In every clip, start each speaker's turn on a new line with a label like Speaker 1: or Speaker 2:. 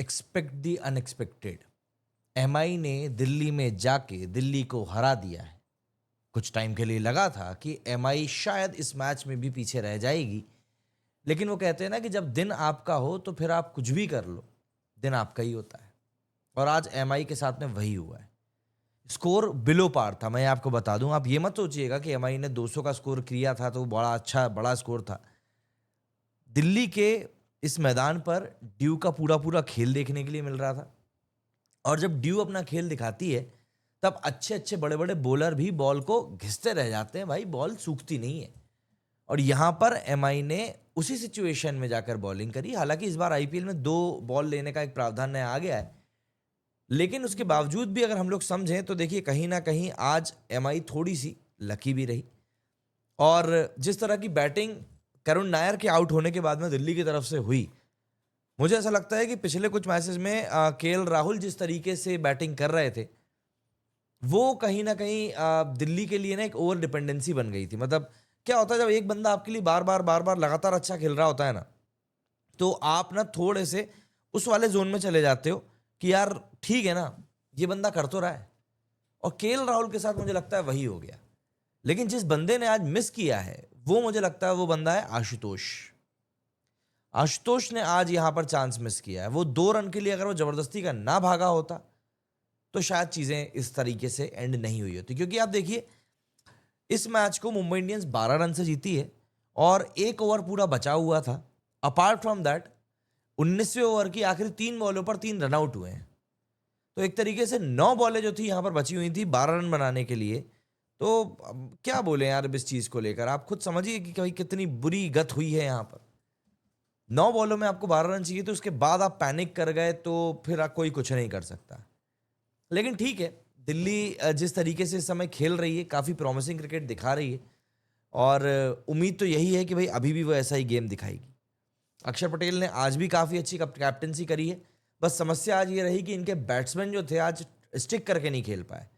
Speaker 1: Expect the unexpected. MI ने दिल्ली में जाके दिल्ली को हरा दिया है। कुछ टाइम के लिए लगा था कि एमआई शायद इस मैच में भी पीछे रह जाएगी, लेकिन वो कहते हैं ना कि जब दिन आपका हो तो फिर आप कुछ भी कर लो, दिन आपका ही होता है। और आज एमआई के साथ में वही हुआ है। स्कोर बिलो पार था, मैं आपको बता दूं। आप ये मत सोचिएगा कि एमआई ने 200 का स्कोर किया था तो वो बड़ा अच्छा बड़ा स्कोर था। दिल्ली के इस मैदान पर ड्यू का पूरा पूरा खेल देखने के लिए मिल रहा था, और जब ड्यू अपना खेल दिखाती है तब अच्छे अच्छे बड़े बड़े बॉलर भी बॉल को घिसते रह जाते हैं। भाई, बॉल सूखती नहीं है। और यहां पर एमआई ने उसी सिचुएशन में जाकर बॉलिंग करी। हालांकि इस बार आईपीएल में 2 बॉल लेने का एक प्रावधान नया आ गया है, लेकिन उसके बावजूद भी अगर हम लोग समझें तो देखिए, कहीं ना कहीं आज एमआई थोड़ी सी लकी भी रही। और जिस तरह की बैटिंग करुण नायर के आउट होने के बाद में दिल्ली की तरफ से हुई, मुझे ऐसा लगता है कि पिछले कुछ मैचेस में केएल राहुल जिस तरीके से बैटिंग कर रहे थे, वो कहीं ना कहीं दिल्ली के लिए ना एक ओवर डिपेंडेंसी बन गई थी। मतलब क्या होता है, जब एक बंदा आपके लिए बार बार लगातार अच्छा खेल रहा होता है ना, तो आप ना थोड़े से उस वाले जोन में चले जाते हो कि यार ठीक है ना, ये बंदा कर तो रहा है। और केएल राहुल के साथ मुझे लगता है वही हो गया। लेकिन जिस बंदे ने आज मिस किया है, वो मुझे लगता है वो बंदा है आशुतोष। आशुतोष ने आज यहां पर चांस मिस किया है। वो 2 रन के लिए अगर वो जबरदस्ती का ना भागा होता तो शायद चीजें इस तरीके से एंड नहीं हुई होती। क्योंकि आप देखिए, इस मैच को मुंबई इंडियंस 12 रन से जीती है और 1 ओवर पूरा बचा हुआ था। अपार्ट फ्रॉम दैट 19वें ओवर की आखिरी 3 बॉलों पर 3 रन आउट हुए हैं। तो एक तरीके से 9 बॉलें जो थी यहां पर बची हुई थी 12 रन बनाने के लिए। तो अब क्या बोले यार इस चीज को लेकर, आप खुद समझिए कि भाई कितनी बुरी गत हुई है यहां पर। 9 बॉलों में आपको 12 रन चाहिए, तो उसके बाद आप पैनिक कर गए तो फिर कोई कुछ नहीं कर सकता। लेकिन ठीक है, दिल्ली जिस तरीके से इस समय खेल रही है, काफ़ी प्रॉमिसिंग क्रिकेट दिखा रही है। और उम्मीद तो यही है कि भाई अभी भी वो ऐसा ही गेम दिखाएगी। अक्षर पटेल ने आज भी काफ़ी अच्छी कैप्टनसी करी है। बस समस्या आज ये रही कि इनके बैट्समैन जो थे आज स्टिक करके नहीं खेल पाए।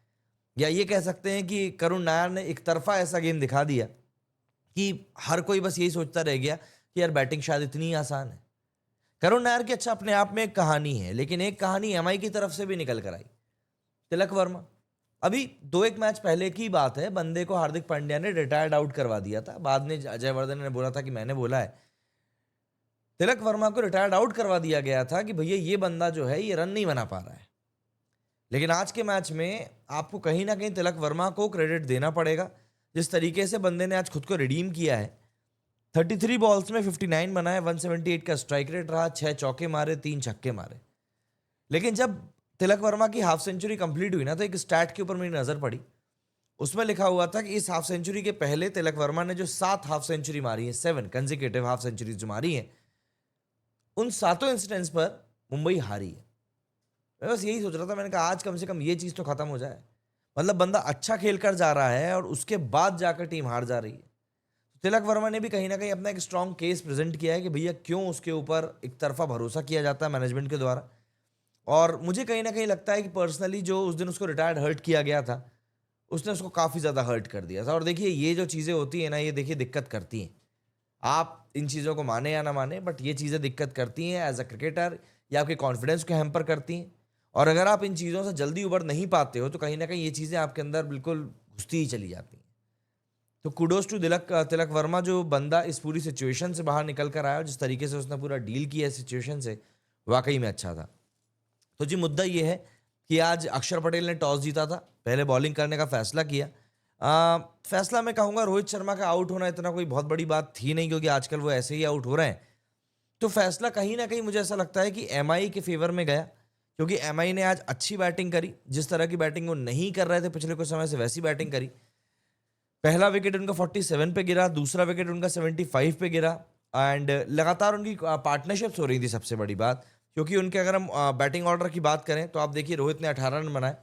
Speaker 1: या ये कह सकते हैं कि करुण नायर ने एक तरफा ऐसा गेम दिखा दिया कि हर कोई बस यही सोचता रह गया कि यार बैटिंग शायद इतनी ही आसान है। करुण नायर की अच्छा अपने आप में एक कहानी है, लेकिन एक कहानी एमआई की तरफ से भी निकल कर आई। तिलक वर्मा, अभी 2-1 मैच पहले की बात है, बंदे को हार्दिक पांड्या ने रिटायर्ड आउट करवा दिया था। बाद में अजय वर्धन ने बोला था कि मैंने बोला है। तिलक वर्मा को रिटायर्ड आउट करवा दिया गया था कि भैया ये बंदा जो है ये रन नहीं बना पा रहा है। लेकिन आज के मैच में आपको कहीं ना कहीं तिलक वर्मा को क्रेडिट देना पड़ेगा। जिस तरीके से बंदे ने आज खुद को रिडीम किया है, 33 बॉल्स में 59 बनाए, 178 का स्ट्राइक रेट रहा, 6 चौके मारे, 3 छक्के मारे। लेकिन जब तिलक वर्मा की हाफ सेंचुरी कंप्लीट हुई ना, तो एक स्टैट के ऊपर मेरी नजर पड़ी। उसमें लिखा हुआ था कि इस हाफ सेंचुरी के पहले तिलक वर्मा ने जो 7 हाफ सेंचुरी मारी है, 7 कंसेक्यूटिव हाफ सेंचुरी जो मारी है, उन 7 इंसिडेंट्स पर मुंबई हारी है। मैं बस यही सोच रहा था, मैंने कहा आज कम से कम ये चीज तो खत्म हो जाए। मतलब बंदा अच्छा खेल कर जा रहा है और उसके बाद जाकर टीम हार जा रही है। तिलक वर्मा ने भी कहीं ना कहीं अपना एक स्ट्रॉन्ग केस प्रेजेंट किया है कि भैया क्यों उसके ऊपर एक तरफा भरोसा किया जाता है मैनेजमेंट के द्वारा। और मुझे कहीं ना कहीं लगता है कि पर्सनली जो उस दिन उसको रिटायर्ड हर्ट किया गया था, उसने उसको काफ़ी ज़्यादा हर्ट कर दिया था। और देखिए, ये जो चीज़ें होती हैं ना, ये देखिए दिक्कत करती हैं। आप इन चीज़ों को माने या ना माने, बट ये चीज़ें दिक्कत करती हैं एज अ क्रिकेटर, या आपके कॉन्फिडेंस को हैम्पर करती हैं। और अगर आप इन चीज़ों से जल्दी उबर नहीं पाते हो तो कहीं ना कहीं ये चीज़ें आपके अंदर बिल्कुल घुसती ही चली जाती हैं। तो कुडोज टू तिलक वर्मा, जो बंदा इस पूरी सिचुएशन से बाहर निकल कर आया और जिस तरीके से उसने पूरा डील किया सिचुएशन से, वाकई में अच्छा था। तो जी, मुद्दा ये है कि आज अक्षर पटेल ने टॉस जीता था, पहले बॉलिंग करने का फैसला किया। फैसला मैं कहूँगा रोहित शर्मा का आउट होना इतना कोई बहुत बड़ी बात थी नहीं, क्योंकि आजकल वो ऐसे ही आउट हो रहे हैं। तो फैसला कहीं ना कहीं मुझे ऐसा लगता है कि एमआई के फेवर में गया, क्योंकि एमआई ने आज अच्छी बैटिंग करी। जिस तरह की बैटिंग वो नहीं कर रहे थे पिछले कुछ समय से, वैसी बैटिंग करी। पहला विकेट उनका 47 पे गिरा, दूसरा विकेट उनका 75 पे गिरा। एंड लगातार उनकी पार्टनरशिप्स हो रही थी, सबसे बड़ी बात। क्योंकि उनके अगर हम बैटिंग ऑर्डर की बात करें तो आप देखिए, रोहित ने 18 रन बनाए,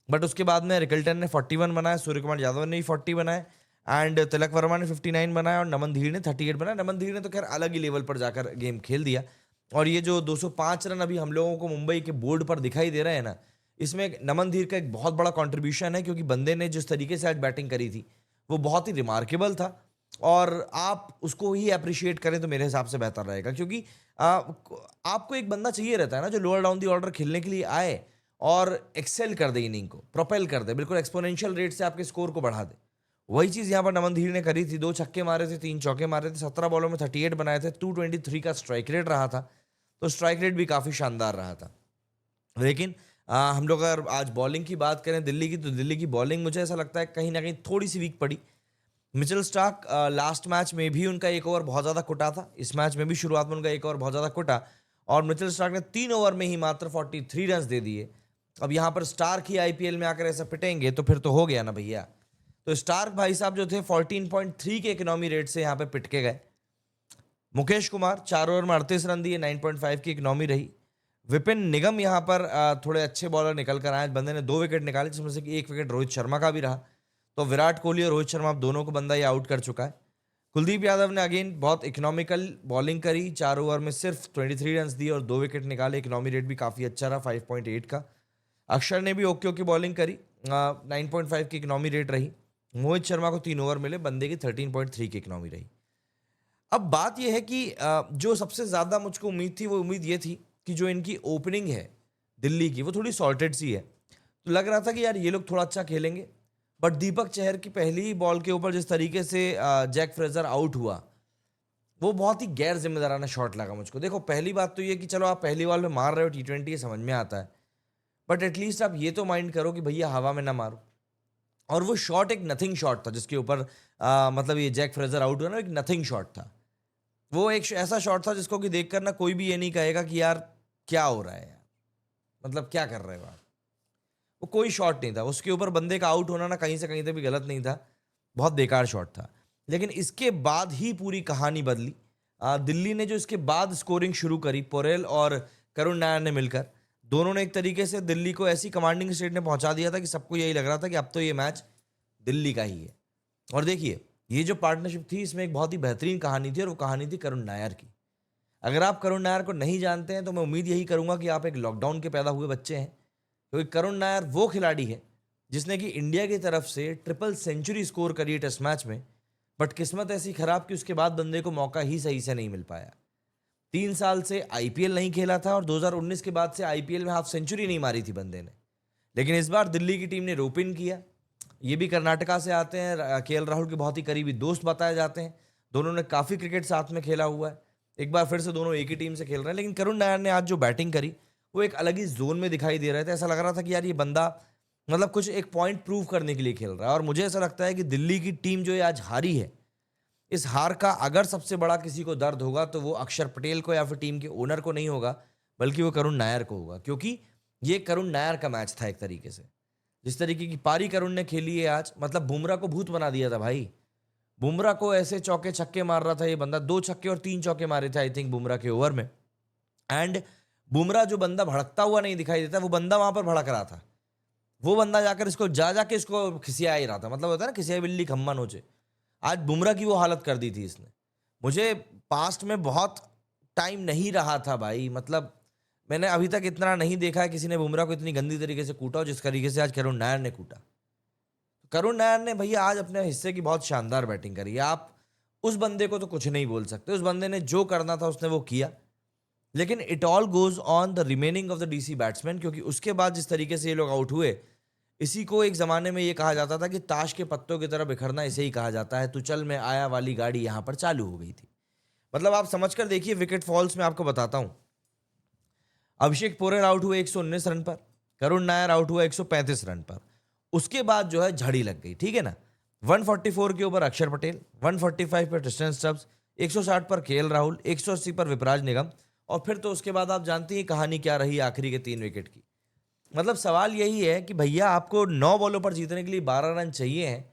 Speaker 1: बट उसके बाद में रिकल्टन ने 41 बनाए, सूर्य कुमार यादव ने भी 40 बनाए, एंड तिलक वर्मा ने 59 बनाया और नमन धीर ने 38 बनाया। नमन धीर ने तो खैर अलग ही लेवल पर जाकर गेम खेल दिया। और ये जो 205 रन अभी हम लोगों को मुंबई के बोर्ड पर दिखाई दे रहे हैं ना, इसमें नमन धीर का एक बहुत बड़ा कॉन्ट्रीब्यूशन है, क्योंकि बंदे ने जिस तरीके से आज बैटिंग करी थी वो बहुत ही रिमार्केबल था। और आप उसको ही अप्रिशिएट करें तो मेरे हिसाब से बेहतर रहेगा, क्योंकि आपको एक बंदा चाहिए रहता है ना जो लोअर डाउन दी ऑर्डर खेलने के लिए आए और एक्सेल कर दे इनिंग को, प्रोपेल कर दे, बिल्कुल एक्सपोनेंशियल रेट से आपके स्कोर को बढ़ा दे। वही चीज यहाँ पर नमन धीर ने करी थी। 2 छक्के मारे थे, 3 चौके मारे थे, 17 बॉलों में 38 बनाए थे, 223 का स्ट्राइक रेट रहा था। तो स्ट्राइक रेट भी काफी शानदार रहा था। लेकिन हम लोग अगर आज बॉलिंग की बात करें दिल्ली की, तो दिल्ली की बॉलिंग मुझे ऐसा लगता है कहीं ना कहीं थोड़ी सी वीक पड़ी। मिचेल स्टार्क लास्ट मैच में भी उनका एक ओवर बहुत ज़्यादा कुटा था, इस मैच में भी शुरुआत में उनका एक ओवर बहुत ज़्यादा कुटा और मिचेल स्टार्क ने 3 ओवर में ही मात्र 43 रन दे दिए। अब यहाँ पर स्टार्क ही आईपीएल में आकर ऐसा पिटेंगे तो फिर तो हो गया ना भैया। तो स्टार्क भाई साहब जो थे 14.3 के इकोनॉमी रेट से यहाँ पे पिट के गए। मुकेश कुमार 4 ओवर में 38 रन दिए, 9.5 की इकोनॉमी रही। विपिन निगम यहाँ पर थोड़े अच्छे बॉलर निकल कर आए, बंदे ने 2 विकेट निकाले जिसमें से एक विकेट रोहित शर्मा का भी रहा। तो विराट कोहली और रोहित शर्मा दोनों को बंदा ये आउट कर चुका है। कुलदीप यादव ने अगेन बहुत इकोनॉमिकल बॉलिंग करी, 4 ओवर में सिर्फ 23 रन दिए और 2 विकेट निकाले। इकोनॉमी रेट भी काफ़ी अच्छा रहा 5.8 का। अक्षर ने भी ओके की बॉलिंग करी, 9.5 की इकोनॉमी रेट रही। मोहित शर्मा को 3 ओवर मिले, बंदे की 13.3 की इकोनॉमी रही। अब बात यह है कि जो सबसे ज़्यादा मुझको उम्मीद थी, वो उम्मीद ये थी कि जो इनकी ओपनिंग है दिल्ली की वो थोड़ी सॉर्टेड सी है। तो लग रहा था कि यार ये लोग थोड़ा अच्छा खेलेंगे, बट दीपक चहर की पहली ही बॉल के ऊपर जिस तरीके से जैक फ्रेजर आउट हुआ, वो बहुत ही गैर जिम्मेदाराना शॉट लगा मुझको। देखो पहली बात तो ये कि चलो आप पहली बॉल में मार रहे हो T20, ये समझ में आता है, बट एटलीस्ट आप ये तो माइंड करो कि भैया हवा में ना मारो। और वो शॉट एक नथिंग शॉट था जिसके ऊपर मतलब ये जैक फ्रेजर आउट हुआ ना, एक नथिंग शॉट था। वो एक ऐसा शॉट था जिसको कि देखकर ना कोई भी ये नहीं कहेगा कि यार क्या हो रहा है यार, मतलब क्या कर रहे हो आप। वो कोई शॉट नहीं था, उसके ऊपर बंदे का आउट होना ना कहीं से कहीं तक भी गलत नहीं था, बहुत बेकार शॉट था। लेकिन इसके बाद ही पूरी कहानी बदली। दिल्ली ने जो इसके बाद स्कोरिंग शुरू करी, पोरेल और करुण नायर ने मिलकर, दोनों ने एक तरीके से दिल्ली को ऐसी कमांडिंग स्टेट में पहुंचा दिया था कि सबको यही लग रहा था कि अब तो ये मैच दिल्ली का ही है। और देखिए ये जो पार्टनरशिप थी इसमें एक बहुत ही बेहतरीन कहानी थी और वो कहानी थी करुण नायर की। अगर आप करुण नायर को नहीं जानते हैं तो मैं उम्मीद यही करूंगा कि आप एक लॉकडाउन के पैदा हुए बच्चे हैं, क्योंकि करुण नायर वो खिलाड़ी है जिसने कि इंडिया की तरफ से ट्रिपल सेंचुरी स्कोर करी है टेस्ट मैच में, बट किस्मत ऐसी खराब कि उसके बाद बंदे को मौका ही सही से नहीं मिल पाया। 3 साल से आईपीएल नहीं खेला था और 2019 के बाद से आईपीएल में हाफ सेंचुरी नहीं मारी थी बंदे ने। लेकिन इस बार दिल्ली की टीम ने रोप इन किया। ये भी कर्नाटका से आते हैं, केएल राहुल के बहुत ही करीबी दोस्त बताए जाते हैं, दोनों ने काफ़ी क्रिकेट साथ में खेला हुआ है। एक बार फिर से दोनों एक ही टीम से खेल रहे हैं। लेकिन करुण नायर ने आज जो बैटिंग करी वो एक अलग ही जोन में दिखाई दे रहे थे। ऐसा लग रहा था कि यार ये बंदा मतलब कुछ एक पॉइंट प्रूव करने के लिए खेल रहा है। और मुझे ऐसा लगता है कि दिल्ली की टीम जो ये आज हारी है, इस हार का अगर सबसे बड़ा किसी को दर्द होगा तो वो अक्षर पटेल को या फिर टीम के ओनर को नहीं होगा, बल्कि वो करुण नायर को होगा। क्योंकि ये करुण नायर का मैच था एक तरीके से। जिस तरीके की पारी करुण ने खेली है आज, मतलब बुमराह को भूत बना दिया था भाई। बुमराह को ऐसे चौके छक्के मार रहा था ये बंदा, 2 छक्के और 3 चौके मारे थे आई थिंक बुमराह के ओवर में। एंड बुमराह जो बंदा भड़कता हुआ नहीं दिखाई देता, वो बंदा वहां पर भड़क रहा था। वो बंदा जाकर इसको जाके इसको खिसिया ही रहा था, मतलब होता है ना खिसिया बिल्ली खम्मा नोचे। आज बुमराह की वो हालत कर दी थी इसने। मुझे पास्ट में बहुत टाइम नहीं रहा था भाई, मतलब मैंने अभी तक इतना नहीं देखा है किसी ने बुमराह को इतनी गंदी तरीके से कूटा हो जिस तरीके से आज करुण नायर ने कूटा। करुण नायर ने भैया आज अपने हिस्से की बहुत शानदार बैटिंग करी है। आप उस बंदे को तो कुछ नहीं बोल सकते, उस बंदे ने जो करना था उसने वो किया। लेकिन it all goes on the remaining of the DC batsman, क्योंकि उसके बाद जिस तरीके से ये लोग आउट हुए, इसी को एक ज़माने में ये कहा जाता था कि ताश के पत्तों की तरह बिखरना इसे ही कहा जाता है। तू चल मैं आया वाली गाड़ी यहाँ पर चालू हो गई थी। मतलब आप समझ कर देखिए विकेट फॉल्स में आपको बताता हूँ। अभिषेक पोरेल आउट हुए 119 रन पर, करुण नायर आउट हुआ 135 रन पर। उसके बाद जो है झड़ी लग गई, ठीक है ना। 144 के ऊपर अक्षर पटेल, 145 पर ट्रिस्टन स्टब्स, 160 पर केएल राहुल, 180 पर विपराज निगम, और फिर तो उसके बाद आप जानती हैं कहानी क्या रही आखिरी के 3 विकेट की। मतलब सवाल यही है कि भैया आपको 9 बॉलों पर जीतने के लिए 12 रन चाहिए हैं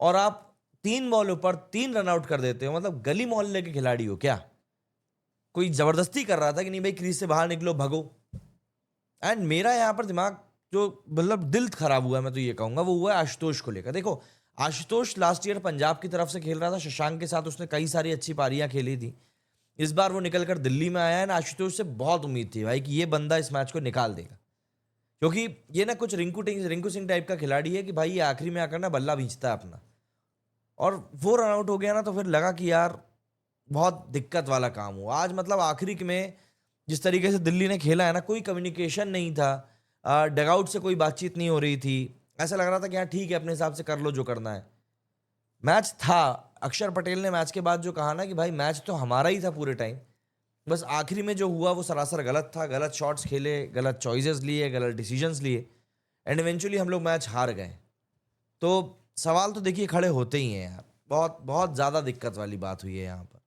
Speaker 1: और आप 3 बॉलों पर 3 रन आउट कर देते हो। मतलब गली मोहल्ले के खिलाड़ी हो क्या? कोई जबरदस्ती कर रहा था कि नहीं भाई क्रीज से बाहर निकलो भगो। एंड मेरा यहाँ पर दिमाग जो मतलब दिल खराब हुआ है, मैं तो ये कहूंगा, वो हुआ है आशुतोष को लेकर। देखो आशुतोष लास्ट ईयर पंजाब की तरफ से खेल रहा था, शशांक के साथ उसने कई सारी अच्छी पारियां खेली थी। इस बार वो निकल कर दिल्ली में आया है ना। आशुतोष से बहुत उम्मीद थी भाई कि ये बंदा इस मैच को निकाल देगा, क्योंकि ये ना कुछ रिंकू सिंह टाइप का खिलाड़ी है कि भाई ये आखिरी में आकर ना बल्ला भींचता है अपना। और वो रन आउट हो गया ना तो फिर लगा कि यार बहुत दिक्कत वाला काम हुआ आज। मतलब आखिरी में जिस तरीके से दिल्ली ने खेला है ना, कोई कम्युनिकेशन नहीं था, डगआउट से कोई बातचीत नहीं हो रही थी। ऐसा लग रहा था कि हाँ ठीक है, अपने हिसाब से कर लो जो करना है। मैच था, अक्षर पटेल ने मैच के बाद जो कहा ना कि भाई मैच तो हमारा ही था पूरे टाइम, बस आखिरी में जो हुआ वो सरासर गलत था। गलत शॉट्स खेले, गलत चॉइसेस लिए, गलत डिसीजंस लिए, एंड इवेंचुअली हम लोग मैच हार गए। तो सवाल तो देखिए खड़े होते ही हैं यार, बहुत बहुत ज़्यादा दिक्कत वाली बात हुई है यहाँ पर।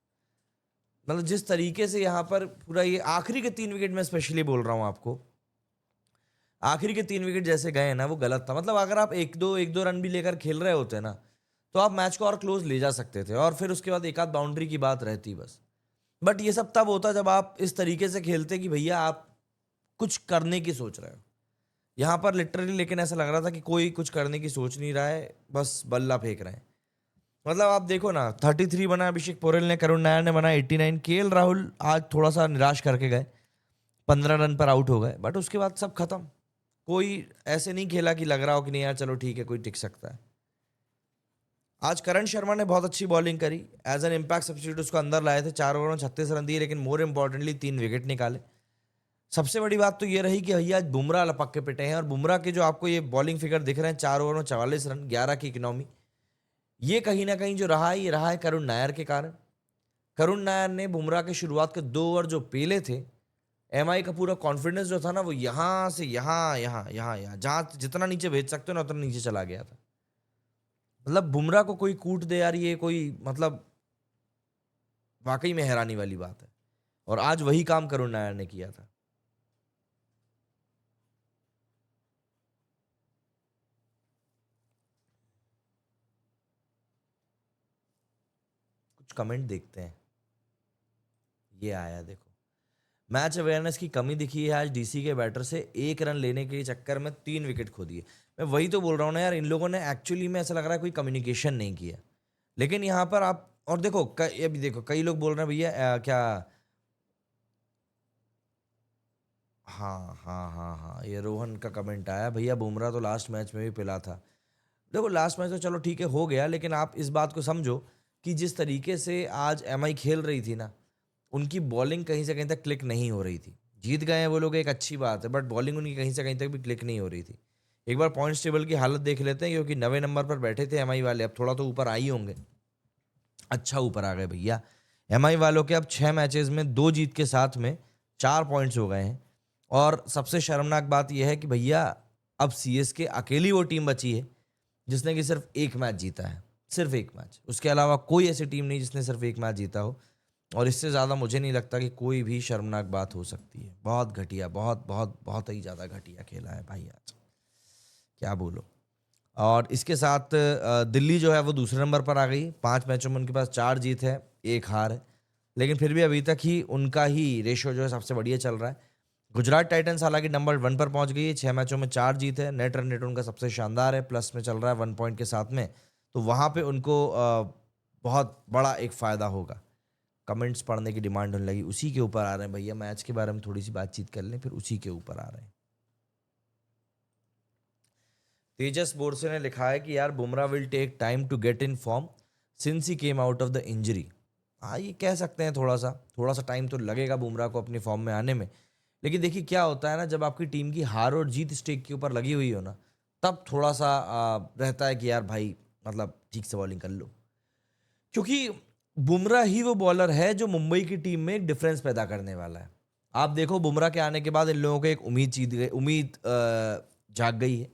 Speaker 1: मतलब जिस तरीके से यहाँ पर पूरा ये आखिरी के 3 विकेट में स्पेशली बोल रहा हूँ आपको, आखिरी के 3 विकेट जैसे गए ना वो गलत था। मतलब अगर आप एक दो रन भी लेकर खेल रहे होते ना, तो आप मैच को और क्लोज ले जा सकते थे, और फिर उसके बाद एक आध बाउंड्री की बात रहती बस। बट ये सब तब होता जब आप इस तरीके से खेलते कि भैया आप कुछ करने की सोच रहे हो। यहाँ पर लिटरली लेकिन ऐसा लग रहा था कि कोई कुछ करने की सोच नहीं रहा है, बस बल्ला फेंक रहे हैं। मतलब आप देखो ना, 33 बना अभिषेक पोरेल ने, करुण नायर ने बना 89, केएल राहुल आज थोड़ा सा निराश करके गए, 15 रन पर आउट हो गए, बट उसके बाद सब खत्म। कोई ऐसे नहीं खेला कि लग रहा हो कि नहीं यार चलो ठीक है कोई टिक सकता है। आज करण शर्मा ने बहुत अच्छी बॉलिंग करी, एज एन इम्पैक्ट सब्स्टिट्यूट उसको अंदर लाए थे, 4 ओवर में 36 रन दिए, लेकिन मोर इंपॉर्टेंटली 3 विकेट निकाले। सबसे बड़ी बात तो ये रही कि भैया आज बुमराह लपक के पिटे हैं, और बुमराह के जो आपको ये बॉलिंग फिगर दिख रहे हैं, 4 ओवर में 44 रन, 11 की इकोनॉमी, ये कहीं ना कहीं जो रहा है ये रहा है करुण नायर के कारण। करुण नायर ने बुमराह के शुरुआत के 2 ओवर जो पेले थे, एमआई का पूरा कॉन्फिडेंस जो था ना वो यहाँ से यहाँ यहाँ यहाँ यहाँ जहाँ जितना नीचे भेज सकते हो ना उतना नीचे चला गया था। मतलब बुमराह को कोई कूट दे यार, ये कोई मतलब वाकई में हैरानी वाली बात है। और आज वही काम करुण नायर ने किया था। कुछ कमेंट देखते हैं। ये आया देखो, मैच अवेयरनेस की कमी दिखी है आज डीसी के बैटर से, 1 रन लेने के चक्कर में 3 विकेट खो दिए। मैं वही तो बोल रहा हूँ ना यार, इन लोगों ने एक्चुअली में ऐसा लग रहा है कोई कम्युनिकेशन नहीं किया। लेकिन यहाँ पर आप और देखो अभी देखो कई लोग बोल रहे हैं भैया क्या, हाँ हाँ हाँ हाँ, ये रोहन का कमेंट आया, भैया बुमराह तो लास्ट मैच में भी पिला था। देखो लास्ट मैच तो चलो ठीक है हो गया, लेकिन आप इस बात को समझो कि जिस तरीके से आज एमआई खेल रही थी ना, उनकी बॉलिंग कहीं से कहीं तक क्लिक नहीं हो रही थी। जीत गए हैं वो लोग एक अच्छी बात है, बट बॉलिंग उनकी कहीं से कहीं तक भी क्लिक नहीं हो रही थी। एक बार पॉइंट्स टेबल की हालत देख लेते हैं, क्योंकि 9वें नंबर पर बैठे थे एमआई वाले, अब थोड़ा तो ऊपर आई होंगे। अच्छा ऊपर आ गए भैया। एमआई वालों के अब 6 मैचेस में 2 जीत के साथ में 4 पॉइंट्स हो गए हैं। और सबसे शर्मनाक बात यह है कि भैया अब सीएसके अकेली वो टीम बची है जिसने कि सिर्फ एक मैच जीता है, सिर्फ एक मैच। उसके अलावा कोई ऐसी टीम नहीं जिसने सिर्फ एक मैच जीता हो। और इससे ज़्यादा मुझे नहीं लगता कि कोई भी शर्मनाक बात हो सकती है। बहुत घटिया, बहुत बहुत बहुत ही ज़्यादा घटिया खेला है भाई आज, क्या बोलो। और इसके साथ दिल्ली जो है वो दूसरे नंबर पर आ गई, 5 मैचों में उनके पास 4 जीत है, 1 हार है। लेकिन फिर भी अभी तक ही उनका ही रेशो जो है सबसे बढ़िया चल रहा है। गुजरात टाइटंस हालांकि नंबर 1 पर पहुंच गई है, 6 मैचों में 4 जीत है, नेट रन रेट उनका सबसे शानदार है, प्लस में चल रहा है 1 पॉइंट के साथ में। तो वहां पे उनको बहुत बड़ा एक फायदा होगा। कमेंट्स पढ़ने की डिमांड होने लगी, उसी के ऊपर आ रहे हैं भैया, मैच के बारे में थोड़ी सी बातचीत कर लें, फिर उसी के ऊपर आ रहे हैं। तेजस बोरसे ने लिखा है कि यार Bumrah will take time to get in form since he came out of the injury. हाँ ये कह सकते हैं, थोड़ा सा टाइम तो लगेगा बुमराह को अपनी फॉर्म में आने में। लेकिन देखिए क्या होता है ना, जब आपकी टीम की हार और जीत स्टेक के ऊपर लगी हुई हो ना, तब थोड़ा सा रहता है कि यार भाई मतलब ठीक से बॉलिंग कर लो। क्योंकि बुमराह ही वो बॉलर है जो मुंबई की टीम में एक डिफरेंस पैदा करने वाला है। आप देखो बुमराह के आने के बाद इन लोगों को एक उम्मीद जाग गई है।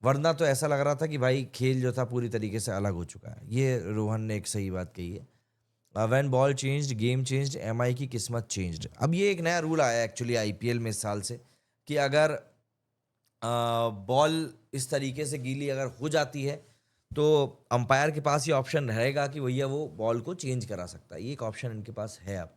Speaker 1: वरना तो ऐसा लग रहा था कि भाई खेल जो था पूरी तरीके से अलग हो चुका है। ये रोहन ने एक सही बात कही है, when ball changed game changed, MI की किस्मत चेंज्ड। अब ये एक नया रूल आया है एक्चुअली आईपीएल में इस साल से, कि अगर बॉल इस तरीके से गीली अगर हो जाती है तो अंपायर के पास ये ऑप्शन रहेगा कि भैया वो बॉल को चेंज करा सकता है। ये एक ऑप्शन इनके पास है अब।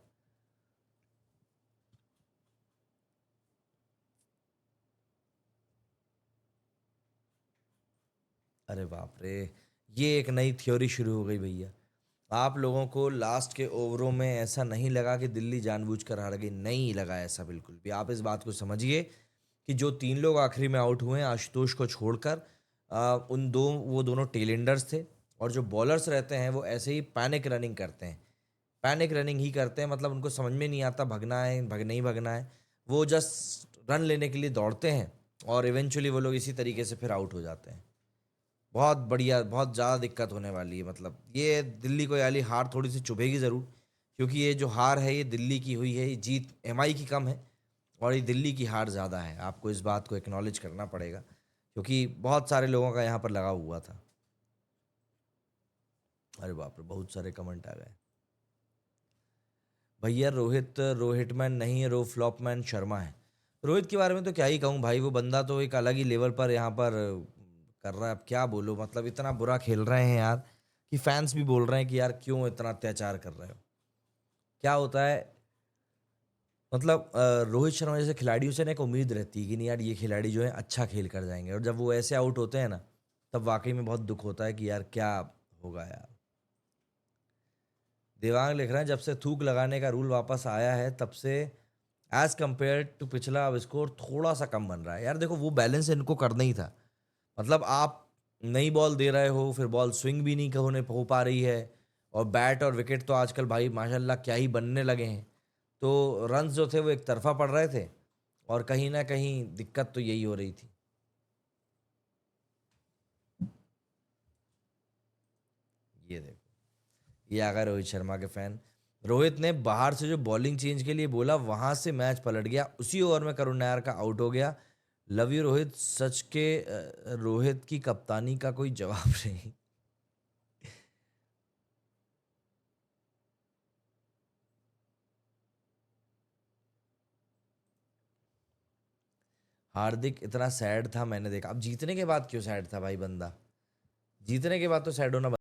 Speaker 1: अरे बाप रे, ये एक नई थ्योरी शुरू हो गई भैया। आप लोगों को लास्ट के ओवरों में ऐसा नहीं लगा कि दिल्ली जानबूझकर हार गई? नहीं लगा ऐसा बिल्कुल भी। आप इस बात को समझिए कि जो 3 लोग आखिरी में आउट हुए हैं आशुतोष को छोड़कर, वो दोनों टेलेंडर्स थे। और जो बॉलर्स रहते हैं वो ऐसे ही पैनिक रनिंग करते हैं। पैनिक रनिंग ही करते हैं, मतलब उनको समझ में नहीं आता भगना है नहीं भगना है। वो जस्ट रन लेने के लिए दौड़ते हैं और इवेंचुअली वो लोग इसी तरीके से फिर आउट हो जाते हैं। बहुत बढ़िया, बहुत ज़्यादा दिक्कत होने वाली है। मतलब ये दिल्ली को याली हार थोड़ी सी चुभेगी ज़रूर, क्योंकि ये जो हार है ये दिल्ली की हुई है, ये जीत एमआई की कम है और ये दिल्ली की हार ज़्यादा है। आपको इस बात को एक्नॉलेज करना पड़ेगा, क्योंकि बहुत सारे लोगों का यहाँ पर लगा हुआ था। अरे बाप रे, बहुत सारे कमेंट आ गए। भैया रोहितमैन नहीं है, रो फ्लॉपमैन शर्मा है। रोहित के बारे में तो क्या ही कहूँ भाई, वो बंदा तो एक अलग ही लेवल पर यहाँ पर कर रहा है। अब क्या बोलो, मतलब इतना बुरा खेल रहे हैं यार कि फैंस भी बोल रहे हैं कि यार क्यों इतना अत्याचार कर रहे हो। क्या होता है, मतलब रोहित शर्मा जैसे खिलाड़ियों से ना एक उम्मीद रहती है कि नहीं यार ये खिलाड़ी जो है अच्छा खेल कर जाएंगे, और जब वो ऐसे आउट होते हैं ना, तब वाकई में बहुत दुख होता है कि यार क्या होगा यार। देवांग लिख रहे हैं, जब से थूक लगाने का रूल वापस आया है तब से एज कंपेयर टू पिछला अब स्कोर थोड़ा सा कम बन रहा है। यार देखो, वो बैलेंस इनको करना ही था। मतलब आप नई बॉल दे रहे हो, फिर बॉल स्विंग भी नहीं होने हो पा रही है, और बैट और विकेट तो आजकल भाई माशाल्लाह क्या ही बनने लगे हैं। तो रन्स जो थे वो एक तरफा पड़ रहे थे, और कहीं ना कहीं दिक्कत तो यही हो रही थी। ये देखो, ये आ गए रोहित शर्मा के फैन। रोहित ने बाहर से जो बॉलिंग चेंज के लिए बोला, वहां से मैच पलट गया। उसी ओवर में करुण नायर का आउट हो गया। लव यू रोहित, सच के रोहित की कप्तानी का कोई जवाब नहीं। हार्दिक इतना सैड था, मैंने देखा। अब जीतने के बाद क्यों सैड था भाई बंदा? जीतने के बाद तो सैड होना